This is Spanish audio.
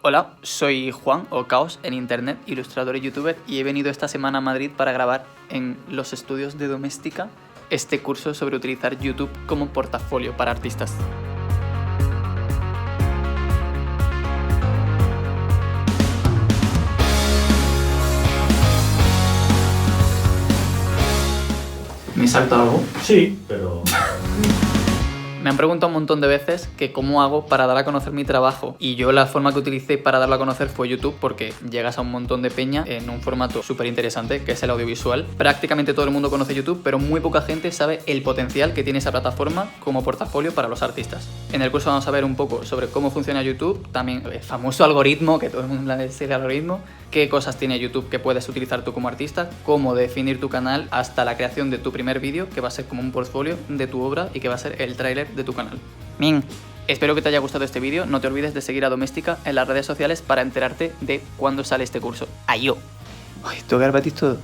Hola, soy Juan, o Caos en internet, ilustrador y youtuber, y he venido esta semana a Madrid para grabar en los estudios de Doméstica este curso sobre utilizar YouTube como portafolio para artistas. ¿Me salto algo? Sí, pero... Me han preguntado un montón de veces que cómo hago para dar a conocer mi trabajo, y yo la forma que utilicé para darlo a conocer fue YouTube, porque llegas a un montón de peña en un formato súper interesante que es el audiovisual. Prácticamente todo el mundo conoce YouTube, pero muy poca gente sabe el potencial que tiene esa plataforma como portafolio para los artistas. En el curso vamos a ver un poco sobre cómo funciona YouTube, también el famoso algoritmo, que todo el mundo le dice el algoritmo, qué cosas tiene YouTube que puedes utilizar tú como artista, cómo definir tu canal hasta la creación de tu primer vídeo, que va a ser como un portfolio de tu obra y que va a ser el tráiler de tu canal. Min. Espero que te haya gustado este vídeo, no te olvides de seguir a Doméstica en las redes sociales para enterarte de cuándo sale este curso. ¡Ayo! Ay, tengo que grabar todo.